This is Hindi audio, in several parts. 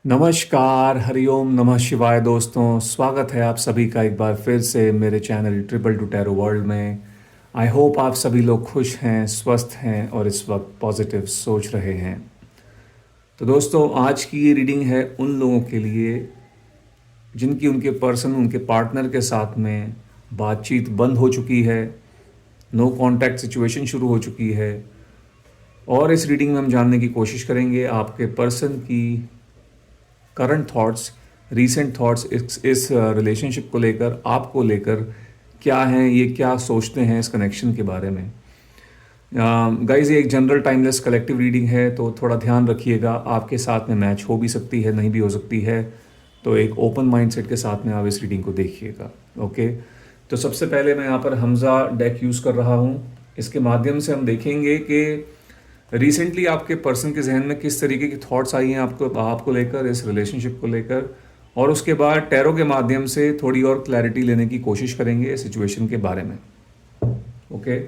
नमस्कार, हरिओम नमः शिवाय दोस्तों। स्वागत है आप सभी का एक बार फिर से मेरे channel triple two tarot world में। आई होप आप सभी लोग खुश हैं, स्वस्थ हैं और इस वक्त पॉजिटिव सोच रहे हैं। तो दोस्तों, आज की ये रीडिंग है उन लोगों के लिए जिनकी उनके पर्सन, उनके पार्टनर के साथ में बातचीत बंद हो चुकी है, नो कांटेक्ट सिचुएशन शुरू हो चुकी है। और इस रीडिंग में हम जानने की कोशिश करेंगे आपके पर्सन की करंट थॉट्स, रीसेंट थॉट्स इस रिलेशनशिप को लेकर, आपको लेकर क्या हैं, ये क्या सोचते हैं इस कनेक्शन के बारे में। गाइज, ये एक जनरल टाइमलेस कलेक्टिव रीडिंग है, तो थोड़ा ध्यान रखिएगा। आपके साथ में मैच हो भी सकती है, नहीं भी हो सकती है, तो एक ओपन माइंडसेट के साथ में आप इस रीडिंग को देखिएगा। ओके, तो सबसे पहले मैं यहाँ पर हमजा डेक यूज़ कर रहा हूँ। इसके माध्यम से हम देखेंगे कि रिसेंटली आपके पर्सन के जहन में किस तरीके की थॉट्स आई हैं आपको लेकर, इस रिलेशनशिप को लेकर, और उसके बाद टैरो के माध्यम से थोड़ी और क्लैरिटी लेने की कोशिश करेंगे सिचुएशन के बारे में। ओके,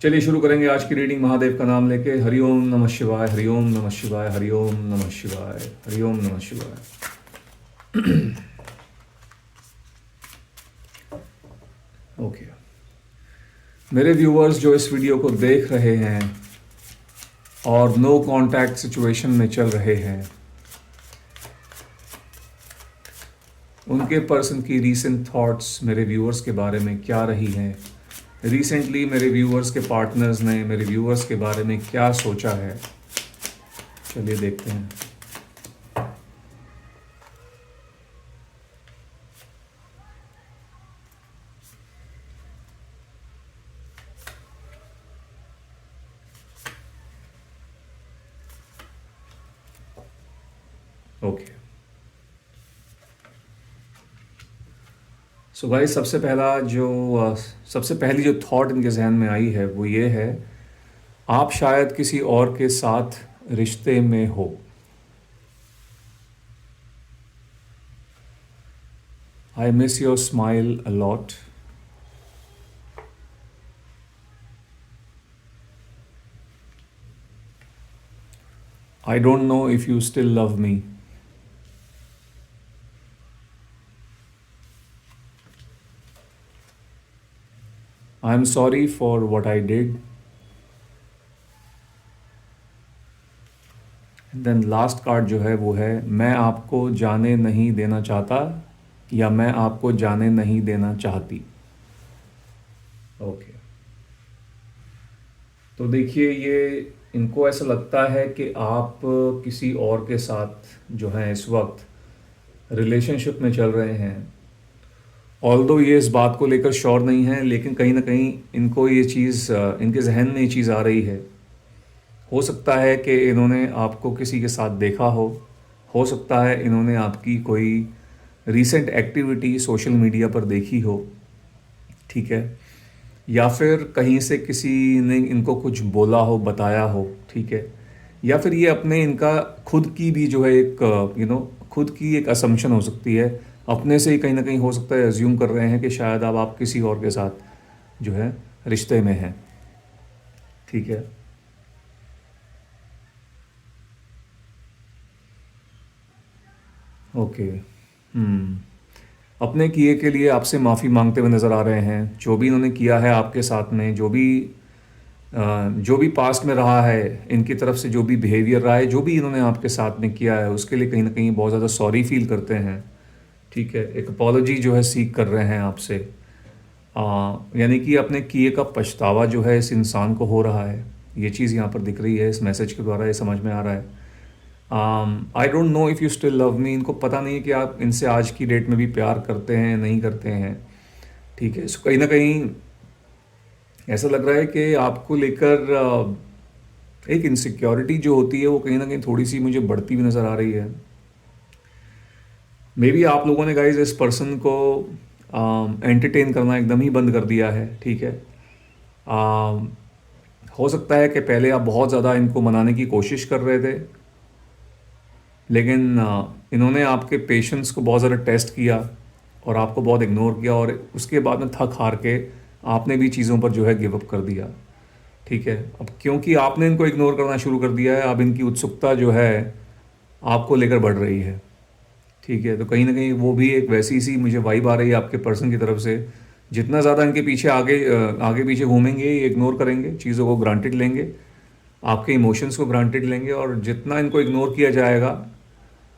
चलिए शुरू करेंगे आज की रीडिंग महादेव का नाम लेके। हरिओम नमः शिवाय, हरिओम नमः शिवाय, हरिओम नमः शिवाय, हरिओम नमः शिवाय। ओके, मेरे व्यूअर्स जो इस वीडियो को देख रहे हैं और नो कांटेक्ट सिचुएशन में चल रहे हैं, उनके पर्सन की रीसेंट थॉट्स मेरे व्यूअर्स के बारे में क्या रही हैं। रिसेंटली मेरे व्यूअर्स के पार्टनर्स ने मेरे व्यूअर्स के बारे में क्या सोचा है, चलिए देखते हैं। ओके, सो गाइस, सबसे पहली जो थॉट इनके जहन में आई है वो ये है, आप शायद किसी और के साथ रिश्ते में हो। I miss your smile a lot. I don't know if you still love me. I am sorry for what I did. Then last card जो है वो है, मैं आपको जाने नहीं देना चाहता या मैं आपको जाने नहीं देना चाहती। ओके, तो देखिए, ये इनको ऐसा लगता है कि आप किसी और के साथ जो है इस वक्त रिलेशनशिप में चल रहे हैं। ऑल्दो ये इस बात को लेकर श्योर नहीं है, लेकिन कहीं ना कहीं इनको ये चीज़, इनके जहन में ये चीज़ आ रही है। हो सकता है कि इन्होंने आपको किसी के साथ देखा हो सकता है इन्होंने आपकी कोई रीसेंट एक्टिविटी सोशल मीडिया पर देखी हो, ठीक है, या फिर कहीं से किसी ने इनको कुछ बोला हो, बताया हो, ठीक है, या फिर ये अपने इनका खुद की भी जो है एक खुद की एक असम्पशन हो सकती है। अपने से ही कहीं ना कहीं हो सकता है अज्यूम कर रहे हैं कि शायद अब आप किसी और के साथ जो है रिश्ते में हैं, ठीक है। ओके, अपने किए के लिए आपसे माफ़ी मांगते हुए नज़र आ रहे हैं। जो भी इन्होंने किया है आपके साथ में, जो भी पास्ट में रहा है, इनकी तरफ से जो भी बिहेवियर रहा है, जो भी इन्होंने आपके साथ में किया है, उसके लिए कहीं ना कहीं बहुत ज़्यादा सॉरी फील करते हैं, ठीक है। एक अपॉलॉजी जो है सीख कर रहे हैं आपसे। यानी कि अपने किए का पछतावा जो है इस इंसान को हो रहा है। ये चीज़ यहाँ पर दिख रही है, इस मैसेज के द्वारा ये समझ में आ रहा है। आई don't know if you still love मी। इनको पता नहीं है कि आप इनसे आज की डेट में भी प्यार करते हैं, नहीं करते हैं, ठीक है। सो कहीं ना कहीं ऐसा लग रहा है कि आपको लेकर एक इनसिक्योरिटी जो होती है वो कहीं ना कहीं थोड़ी सी मुझे बढ़ती हुई नज़र आ रही है। मे बी आप लोगों ने गाइज इस पर्सन को एंटरटेन करना एकदम ही बंद कर दिया है, ठीक है। हो सकता है कि पहले आप बहुत ज़्यादा इनको मनाने की कोशिश कर रहे थे, लेकिन इन्होंने आपके पेशेंस को बहुत ज़्यादा टेस्ट किया और आपको बहुत इग्नोर किया, और उसके बाद में थक हार के आपने भी चीज़ों पर जो है गिव अप कर दिया, ठीक है। अब क्योंकि आपने इनको इग्नोर करना शुरू कर दिया है, अब इनकी उत्सुकता जो है आपको लेकर बढ़ रही है। ठीक है, तो कहीं ना कहीं वो भी एक वैसी सी मुझे वाइब आ रही है आपके पर्सन की तरफ से। जितना ज़्यादा इनके पीछे आगे पीछे घूमेंगे, इग्नोर करेंगे, चीज़ों को ग्रांटेड लेंगे, आपके इमोशंस को ग्रांटेड लेंगे, और जितना इनको इग्नोर किया जाएगा,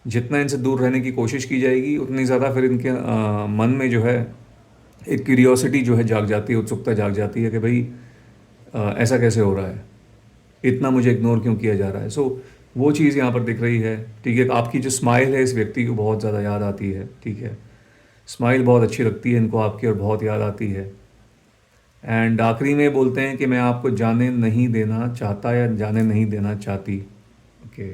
जितना इनसे दूर रहने की कोशिश की जाएगी, उतनी ज़्यादा फिर इनके मन में जो है एक क्यूरियोसिटी जो है जाग जाती है, उत्सुकता जाग जाती है कि भाई ऐसा कैसे हो रहा है, इतना मुझे इग्नोर क्यों किया जा रहा है। सो वो चीज़ यहाँ पर दिख रही है। ठीक है, आपकी जो स्माइल है इस व्यक्ति को बहुत ज़्यादा याद आती है। ठीक है, स्माइल बहुत अच्छी लगती है इनको आपकी और बहुत याद आती है। एंड आखिरी में बोलते हैं कि मैं आपको जाने नहीं देना चाहता या जाने नहीं देना चाहती। ओके,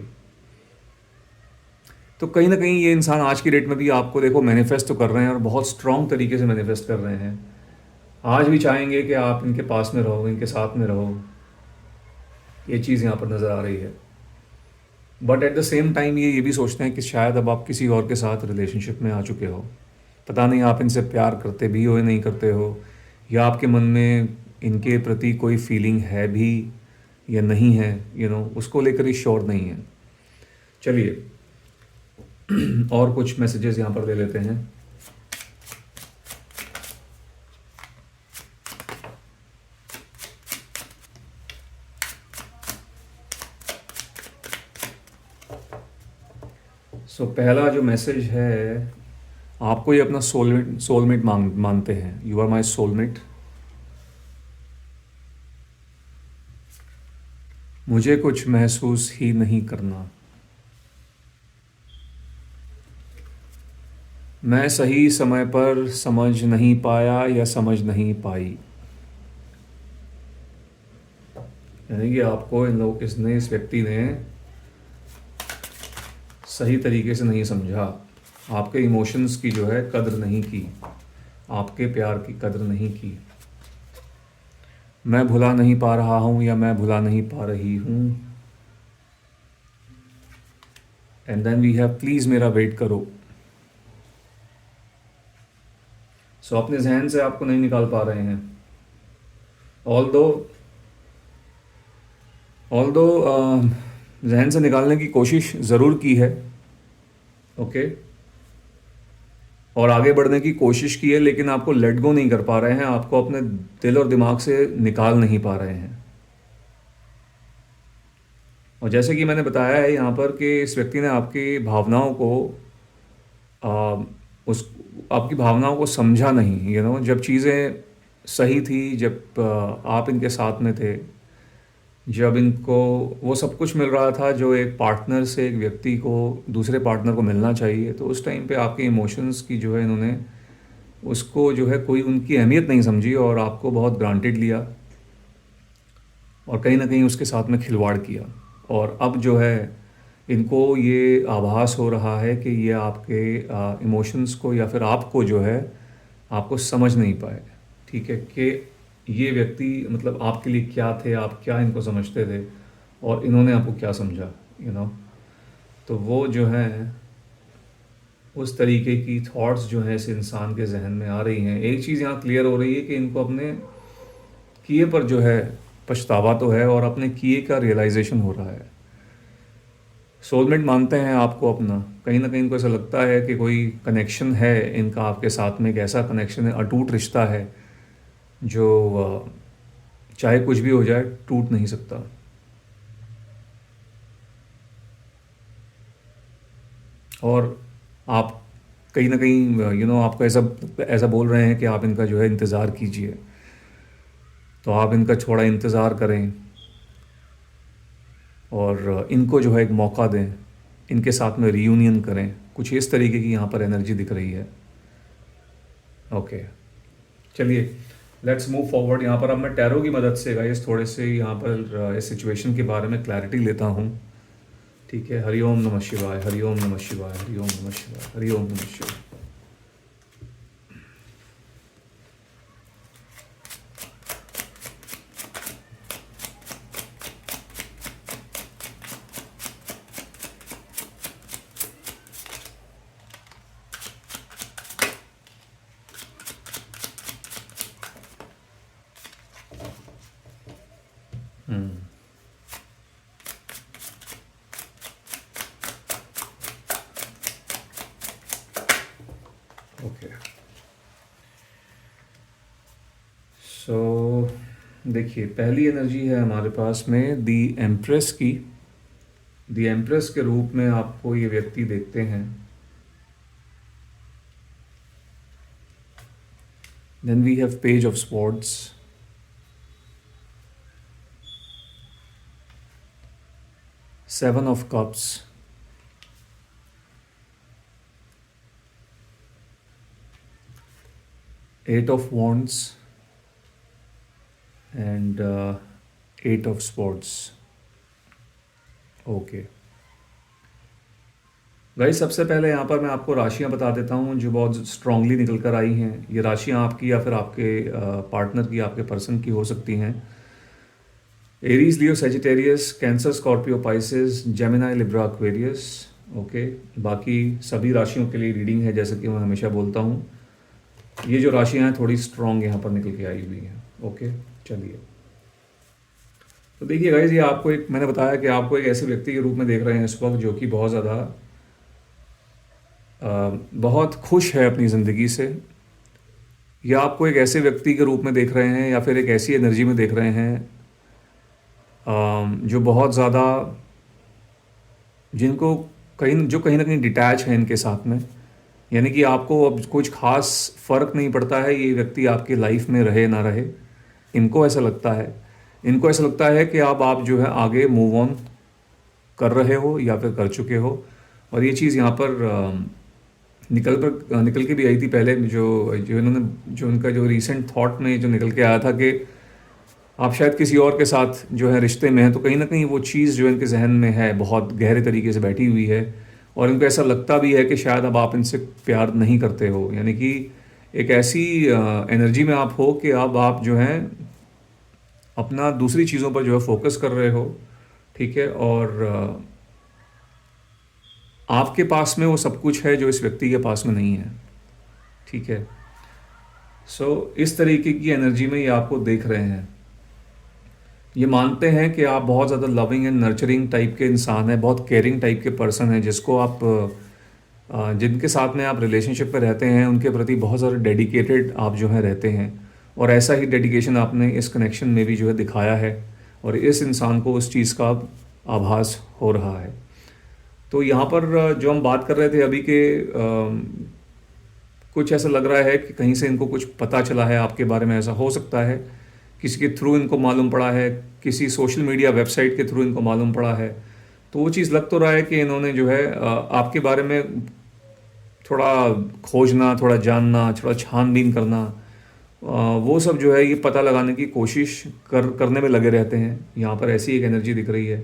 तो कहीं ना कहीं ये इंसान आज की डेट में भी आपको देखो मैनिफेस्ट तो कर रहे हैं, और बहुत स्ट्रांग तरीके से मैनिफेस्ट कर रहे हैं। आज भी चाहेंगे कि आप इनके पास में रहो, इनके साथ में रहो। ये चीज़ यहाँ पर नज़र आ रही है। But at the same time ये भी सोचते हैं कि शायद अब आप किसी और के साथ रिलेशनशिप में आ चुके हो। पता नहीं आप इनसे प्यार करते भी हो या नहीं करते हो, या आपके मन में इनके प्रति कोई फीलिंग है भी या नहीं है, उसको लेकर ही श्योर नहीं है। चलिए और कुछ मैसेजेस यहाँ पर ले लेते हैं। पहला जो मैसेज है, आपको ये अपना सोलमेट मानते हैं। You are my soulmate. मुझे कुछ महसूस ही नहीं करना। मैं सही समय पर समझ नहीं पाया या समझ नहीं पाई। यानी कि आपको इस व्यक्ति ने सही तरीके से नहीं समझा, आपके इमोशंस की जो है कद्र नहीं की, आपके प्यार की कद्र नहीं की। मैं भुला नहीं पा रहा हूँ या मैं भुला नहीं पा रही हूँ। And then we have please मेरा वेट करो। अपने जहन से आपको नहीं निकाल पा रहे हैं। ऑल दो जहन से निकालने की कोशिश ज़रूर की है। ओके, और आगे बढ़ने की कोशिश की है, लेकिन आपको लेट गो नहीं कर पा रहे हैं, आपको अपने दिल और दिमाग से निकाल नहीं पा रहे हैं। और जैसे कि मैंने बताया है यहाँ पर कि इस व्यक्ति ने आपकी भावनाओं को आ, उस आपकी भावनाओं को समझा नहीं। जब चीज़ें सही थी, जब आप इनके साथ में थे, जब इनको वो सब कुछ मिल रहा था जो एक पार्टनर से एक व्यक्ति को दूसरे पार्टनर को मिलना चाहिए, तो उस टाइम पे आपके इमोशंस की जो है इन्होंने उसको जो है कोई उनकी अहमियत नहीं समझी और आपको बहुत ग्रांटेड लिया, और कहीं ना कहीं उसके साथ में खिलवाड़ किया। और अब जो है इनको ये आभास हो रहा है कि ये आपके इमोशंस को या फिर आपको जो है आपको समझ नहीं पाए। ठीक है, कि ये व्यक्ति मतलब आपके लिए क्या थे, आप क्या इनको समझते थे, और इन्होंने आपको क्या समझा। यू नो तो वो जो है उस तरीके की थॉट्स जो है इस इंसान के जहन में आ रही हैं। एक चीज़ यहाँ क्लियर हो रही है कि इनको अपने किए पर जो है पछतावा तो है, और अपने किए का रियलाइजेशन हो रहा है। सोलमेट मानते हैं आपको अपना। कहीं ना कहीं इनको ऐसा लगता है कि कोई कनेक्शन है इनका आपके साथ में, एक ऐसा कनेक्शन है, अटूट रिश्ता है जो चाहे कुछ भी हो जाए टूट नहीं सकता। और आप कहीं ना कहीं आपको ऐसा ऐसा बोल रहे हैं कि आप इनका जो है इंतज़ार कीजिए। तो आप इनका थोड़ा इंतज़ार करें और इनको जो है एक मौका दें, इनके साथ में रीयूनियन करें। कुछ इस तरीके की यहाँ पर एनर्जी दिख रही है। ओके, चलिए लेट्स मूव फॉरवर्ड। यहाँ पर अब मैं टैरो की मदद से गाइस थोड़े से यहाँ पर इस सिचुएशन के बारे में क्लैरिटी लेता हूँ। ठीक है, हरिओम नमः शिवाय, हरिओम नमः शिवाय, हरिओम नमः शिवाय, हरिओम नमः शिवाय। देखिए, पहली एनर्जी है हमारे पास में दी एम्प्रेस की। दी एम्प्रेस के रूप में आपको ये व्यक्ति देखते हैं। Then we have page of swords, seven of cups, eight of wands and eight of swords. Okay guys, सबसे पहले यहाँ पर मैं आपको राशियाँ बता देता हूँ जो बहुत स्ट्रांगली निकल कर आई हैं। ये राशियाँ आपकी या फिर आपके पार्टनर की, आपके पर्सन की हो सकती हैं। Aries, Leo, Sagittarius, Cancer, Scorpio, Pisces, Gemini, Libra, Aquarius. Okay, बाकी सभी राशियों के लिए रीडिंग है, जैसे कि मैं हमेशा बोलता हूँ। ये जो राशियाँ हैं थोड़ी स्ट्रांग यहाँ पर निकल के आई हुई हैं। ओके, चलिए। तो देखिए गाइस, ये आपको एक, मैंने बताया कि आपको एक ऐसे व्यक्ति के रूप में देख रहे हैं इस वक्त जो कि बहुत ज़्यादा बहुत खुश है अपनी ज़िंदगी से, या आपको एक ऐसे व्यक्ति के रूप में देख रहे हैं या फिर एक ऐसी एनर्जी में देख रहे हैं जो बहुत ज़्यादा, जिनको कहीं ना कहीं डिटैच है इनके साथ में। यानी कि आपको अब कुछ खास फ़र्क नहीं पड़ता है ये व्यक्ति आपकी लाइफ में रहे ना रहे। इनको ऐसा लगता है, इनको ऐसा लगता है कि अब आप जो है आगे मूव ऑन कर रहे हो या फिर कर चुके हो। और ये चीज़ यहाँ पर निकल के भी आई थी पहले, जो जो इन्होंने, जो उनका जो रीसेंट थॉट में जो निकल के आया था कि आप शायद किसी और के साथ जो है रिश्ते में हैं। तो कहीं ना कहीं वो चीज़ जो इनके जहन में है बहुत गहरे तरीके से बैठी हुई है, और इनको ऐसा लगता भी है कि शायद अब आप इनसे प्यार नहीं करते हो। यानी कि एक ऐसी एनर्जी में आप हो कि अब आप जो है अपना दूसरी चीज़ों पर जो है फोकस कर रहे हो, ठीक है। और आपके पास में वो सब कुछ है जो इस व्यक्ति के पास में नहीं है, ठीक है। इस तरीके की एनर्जी में ये आपको देख रहे हैं। ये मानते हैं कि आप बहुत ज़्यादा लविंग एंड नर्चरिंग टाइप के इंसान हैं, बहुत केयरिंग टाइप के पर्सन हैं, जिसको आप जिनके साथ में आप रिलेशनशिप में रहते हैं उनके प्रति बहुत ज़्यादा डेडिकेटेड आप जो है रहते हैं। और ऐसा ही डेडिकेशन आपने इस कनेक्शन में भी जो है दिखाया है, और इस इंसान को उस चीज़ का आभास हो रहा है। तो यहाँ पर जो हम बात कर रहे थे अभी के, कुछ ऐसा लग रहा है कि कहीं से इनको कुछ पता चला है आपके बारे में। ऐसा हो सकता है किसी के थ्रू इनको मालूम पड़ा है, किसी सोशल मीडिया वेबसाइट के थ्रू इनको मालूम पड़ा है। तो वो चीज़ लग तो रहा है कि इन्होंने जो है आपके बारे में थोड़ा खोजना, थोड़ा जानना, थोड़ा छानबीन करना, वो सब जो है ये पता लगाने की कोशिश करने में लगे रहते हैं। यहाँ पर ऐसी एक एनर्जी दिख रही है।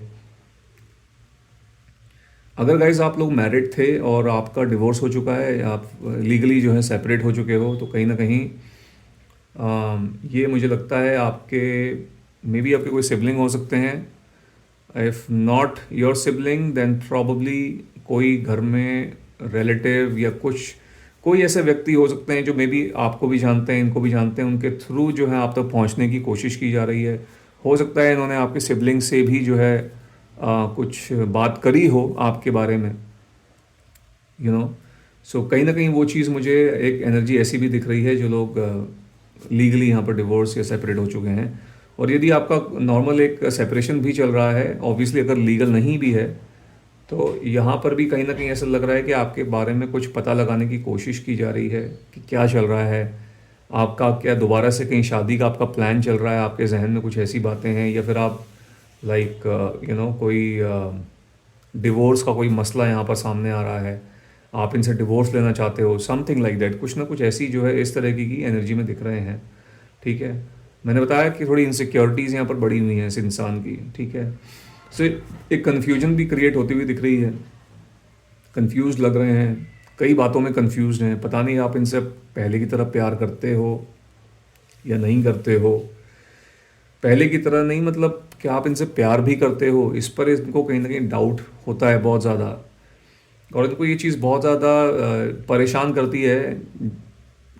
अगर गाइज आप लोग मैरिड थे और आपका डिवोर्स हो चुका है, आप लीगली जो है सेपरेट हो चुके हो, तो कहीं ना कहीं ये मुझे लगता है आपके, मे बी आपके कोई सिबलिंग हो सकते हैं। If not your sibling then probably कोई घर में रिलेटिव या कुछ, कोई ऐसे व्यक्ति हो सकते हैं जो मे बी आपको भी जानते हैं, इनको भी जानते हैं, उनके थ्रू जो है आप तक पहुंचने की कोशिश की जा रही है। हो सकता है इन्होंने आपके सिबलिंग से भी जो है कुछ बात करी हो आपके बारे में, यू नो। सो कहीं ना कहीं वो चीज़, मुझे एक एनर्जी ऐसी भी दिख रही है जो लोग लीगली यहाँ पर डिवोर्स या सेपरेट हो चुके हैं। और यदि आपका नॉर्मल एक सेपरेशन भी चल रहा है, ऑब्वियसली अगर लीगल नहीं भी है, तो यहाँ पर भी कहीं ना कहीं ऐसा लग रहा है कि आपके बारे में कुछ पता लगाने की कोशिश की जा रही है कि क्या चल रहा है आपका, क्या दोबारा से कहीं शादी का आपका प्लान चल रहा है, आपके जहन में कुछ ऐसी बातें हैं, या फिर आप लाइक कोई डिवोर्स का कोई मसला यहाँ पर सामने आ रहा है, आप इनसे डिवोर्स लेना चाहते हो, समथिंग लाइक दैट। कुछ ना कुछ ऐसी जो है इस तरह की एनर्जी में दिख रहे हैं, ठीक है। मैंने बताया कि थोड़ी इनसिक्योरिटीज़ यहाँ पर बढ़ी हुई हैं इस इंसान की, ठीक है। एक कन्फ्यूजन भी क्रिएट होती हुई दिख रही है, कंफ्यूज लग रहे हैं, कई बातों में कंफ्यूज हैं। पता नहीं आप इनसे पहले की तरह प्यार करते हो या नहीं करते हो। पहले की तरह नहीं, मतलब कि आप इनसे प्यार भी करते हो, इस पर इनको कहीं ना कहीं डाउट होता है बहुत ज़्यादा। और इनको ये चीज़ बहुत ज़्यादा परेशान करती है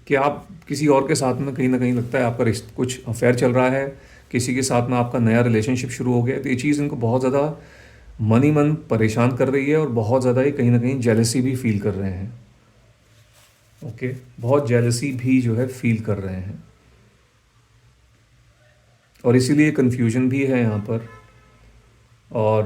कि आप किसी और के साथ में, कहीं ना कहीं लगता है आपका कुछ अफेयर चल रहा है, किसी के साथ में आपका नया रिलेशनशिप शुरू हो गया। तो ये चीज़ इनको बहुत ज़्यादा मन ही मन परेशान कर रही है, और बहुत ज़्यादा ही कहीं ना कहीं जेलसी भी फील कर रहे हैं। ओके, बहुत जेलसी भी जो है फील कर रहे हैं। और इसीलिए कन्फ्यूजन भी है यहाँ पर। और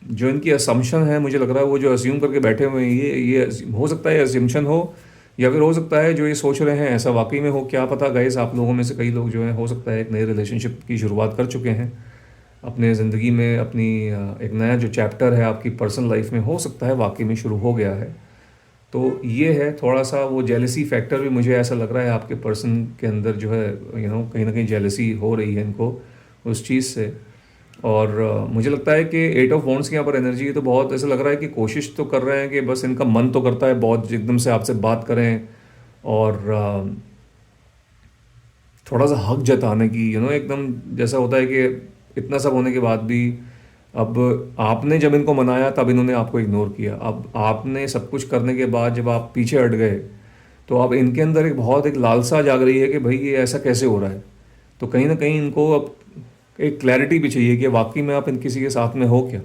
जो इनकी असम्पशन है, मुझे लग रहा है वो जो अज्यूम करके बैठे हुए हैं, ये हो सकता है अज्यूमशन हो, या फिर हो सकता है जो ये सोच रहे हैं ऐसा वाकई में हो। क्या पता गाइस, आप लोगों में से कई लोग जो हैं हो सकता है एक नए रिलेशनशिप की शुरुआत कर चुके हैं अपने ज़िंदगी में। अपनी एक नया जो चैप्टर है आपकी पर्सनल लाइफ में, हो सकता है वाकई में शुरू हो गया है। तो ये है थोड़ा सा वो जेलसी फैक्टर भी, मुझे ऐसा लग रहा है आपके पर्सन के अंदर जो है कहीं ना कहीं जेलसी हो रही है इनको उस चीज़ से। और मुझे लगता है कि 8 ऑफ वॉन्ड्स की यहाँ पर एनर्जी है, तो बहुत ऐसा लग रहा है कि कोशिश तो कर रहे हैं कि बस इनका मन तो करता है बहुत एकदम से आपसे बात करें, और थोड़ा सा हक जताने की, एकदम जैसा होता है कि इतना सब होने के बाद भी, अब आपने जब इनको मनाया तब इन्होंने आपको इग्नोर किया। अब आपने सब कुछ करने के बाद जब आप पीछे हट गए, तो अब इनके अंदर एक लालसा जाग रही है कि भाई ये ऐसा कैसे हो रहा है। तो कहीं ना कहीं इनको अब एक क्लैरिटी भी चाहिए कि वाकई में आप इन किसी के साथ में हो क्या,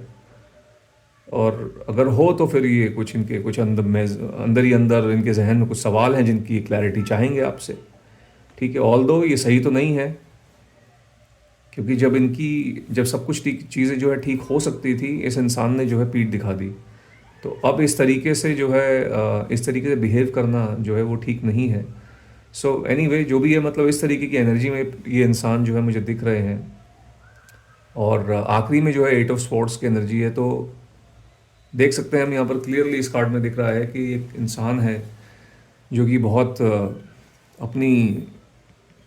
और अगर हो तो फिर ये कुछ इनके कुछ अंदर ही अंदर इनके जहन में कुछ सवाल हैं जिनकी क्लैरिटी चाहेंगे आपसे। ठीक है, ऑल दो ये सही तो नहीं है, क्योंकि जब सब कुछ ठीक चीज़ें जो है ठीक हो सकती थी, इस इंसान ने जो है पीठ दिखा दी। तो अब इस तरीके से जो है इस तरीके से बिहेव करना जो है वो ठीक नहीं है। सो एनीवे, जो भी है, मतलब इस तरीके की एनर्जी में ये इंसान जो है मुझे दिख रहे हैं। और आखिरी में जो है 8 ऑफ स्पोर्ट्स की एनर्जी है, तो देख सकते हैं हम यहाँ पर क्लियरली इस कार्ड में दिख रहा है कि एक इंसान है जो कि बहुत अपनी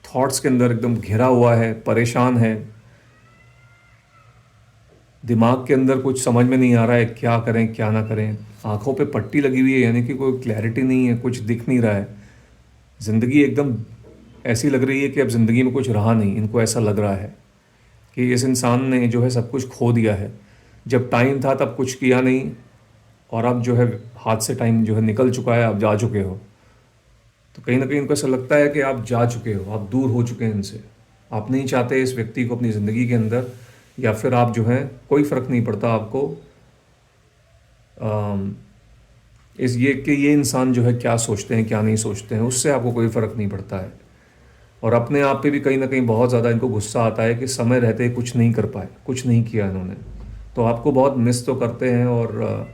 थॉट्स के अंदर एकदम घिरा हुआ है, परेशान है, दिमाग के अंदर कुछ समझ में नहीं आ रहा है क्या करें क्या ना करें। आंखों पे पट्टी लगी हुई है, यानी कि कोई क्लैरिटी नहीं है, कुछ दिख नहीं रहा है। ज़िंदगी एकदम ऐसी लग रही है कि अब ज़िंदगी में कुछ रहा नहीं। इनको ऐसा लग रहा है कि इस इंसान ने जो है सब कुछ खो दिया है। जब टाइम था तब कुछ किया नहीं, और अब जो है हाथ से टाइम जो है निकल चुका है, आप जा चुके हो। तो कहीं ना कहीं इनको ऐसा लगता है कि आप जा चुके हो, आप दूर हो चुके हैं इनसे, आप नहीं चाहते इस व्यक्ति को अपनी ज़िंदगी के अंदर, या फिर आप जो है कोई फ़र्क नहीं पड़ता आपको अम, इस ये कि ये इंसान जो है क्या सोचते हैं क्या नहीं सोचते हैं, उससे आपको कोई फ़र्क नहीं पड़ता है। और अपने आप पे भी कहीं ना कहीं बहुत ज़्यादा इनको गुस्सा आता है कि समय रहते कुछ नहीं कर पाए, कुछ नहीं किया इन्होंने। तो आपको बहुत मिस तो करते हैं। और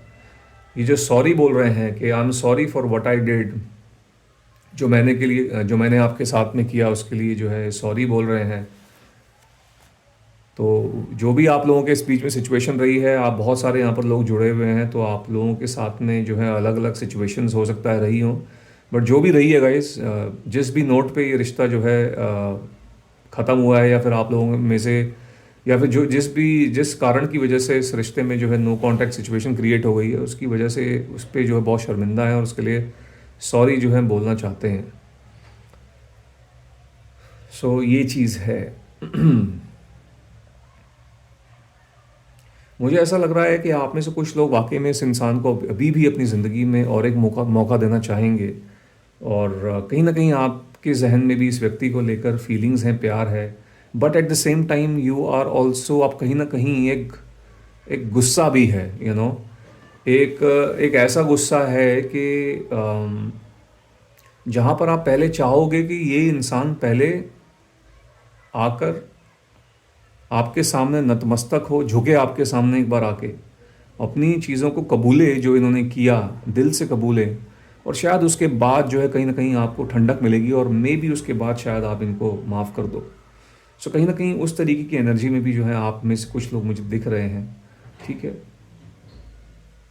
ये जो सॉरी बोल रहे हैं कि आई am sorry for what I did, जो मैंने आपके साथ में किया उसके लिए जो है सॉरी बोल रहे हैं। तो जो भी आप लोगों के इस बीच में सिचुएशन रही है, आप बहुत सारे यहाँ पर लोग जुड़े हुए हैं, तो आप लोगों के साथ में जो है अलग अलग सिचुएशंस हो सकता है रही हों। बट जो भी रही है गाइस, जिस भी नोट पे ये रिश्ता जो है ख़त्म हुआ है, या फिर आप लोगों में से, या फिर जिस कारण की वजह से इस रिश्ते में जो है नो कांटेक्ट सिचुएशन क्रिएट हो गई है, उसकी वजह से उस पर जो है बहुत शर्मिंदा है, और उसके लिए सॉरी जो है बोलना चाहते हैं। सो ये चीज़ है। मुझे ऐसा लग रहा है कि आप में से कुछ लोग वाकई में इस इंसान को अभी भी अपनी ज़िंदगी में और एक मौका मौका देना चाहेंगे। और कहीं ना कहीं आपके जहन में भी इस व्यक्ति को लेकर फीलिंग्स हैं, प्यार है। But at the same time you are also, आप कहीं ना कहीं एक गुस्सा भी है, एक एक ऐसा गुस्सा है कि जहाँ पर आप पहले चाहोगे कि ये इंसान पहले आकर आपके सामने नतमस्तक हो, झुके आपके सामने एक बार आके, अपनी चीज़ों को कबूले जो इन्होंने किया, दिल से कबूले, और शायद उसके बाद जो है कहीं ना कहीं आपको ठंडक मिलेगी, और मे भी उसके बाद शायद आप इनको माफ़ कर दो। सो कहीं ना कहीं उस तरीके की एनर्जी में भी जो है आप में से कुछ लोग मुझे दिख रहे हैं। ठीक है,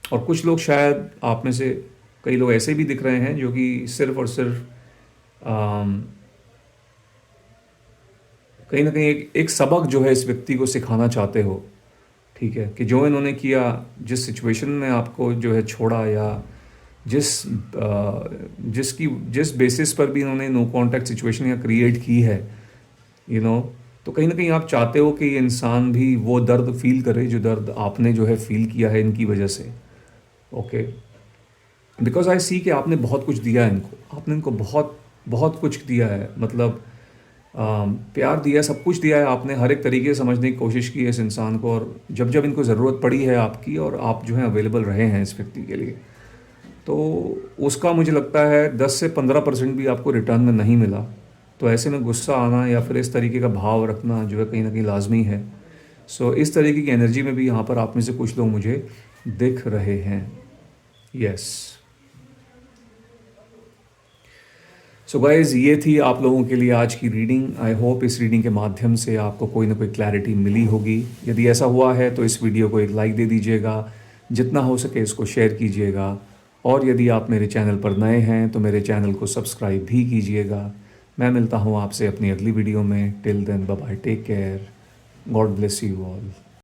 और कुछ लोग शायद आप में से कई लोग ऐसे भी दिख रहे हैं जो कि सिर्फ और सिर्फ कहीं ना कहीं एक सबक जो है इस व्यक्ति को सिखाना चाहते हो। ठीक है, कि जो इन्होंने किया, जिस सिचुएशन में आपको जो है छोड़ा, या जिस बेसिस पर भी इन्होंने नो कांटेक्ट सिचुएशन या क्रिएट की है, तो कहीं ना कहीं आप चाहते हो कि ये इंसान भी वो दर्द फील करे जो दर्द आपने जो है फील किया है इनकी वजह से। ओके, बिकॉज आई सी कि आपने बहुत कुछ दिया है इनको, आपने इनको बहुत बहुत कुछ दिया है, मतलब प्यार दिया, सब कुछ दिया है आपने, हर एक तरीके से समझने की कोशिश की है इस इंसान को। और जब जब इनको ज़रूरत पड़ी है आपकी, और आप जो है अवेलेबल रहे हैं इस व्यक्ति के लिए, तो उसका मुझे लगता है 10 से 15% भी आपको रिटर्न में नहीं मिला। तो ऐसे में गुस्सा आना या फिर इस तरीके का भाव रखना जो है कहीं ना कहीं लाजमी है। सो इस तरीके की एनर्जी में भी यहाँ पर आप में से कुछ लोग मुझे दिख रहे हैं। यस। सो गाइज़, ये थी आप लोगों के लिए आज की रीडिंग। आई होप इस रीडिंग के माध्यम से आपको कोई ना कोई क्लैरिटी मिली होगी। यदि ऐसा हुआ है तो इस वीडियो को एक लाइक दे दीजिएगा, जितना हो सके इसको शेयर कीजिएगा, और यदि आप मेरे चैनल पर नए हैं तो मेरे चैनल को सब्सक्राइब भी कीजिएगा। मैं मिलता हूँ आपसे अपनी अगली वीडियो में। Till then bye bye, take care, God bless you all.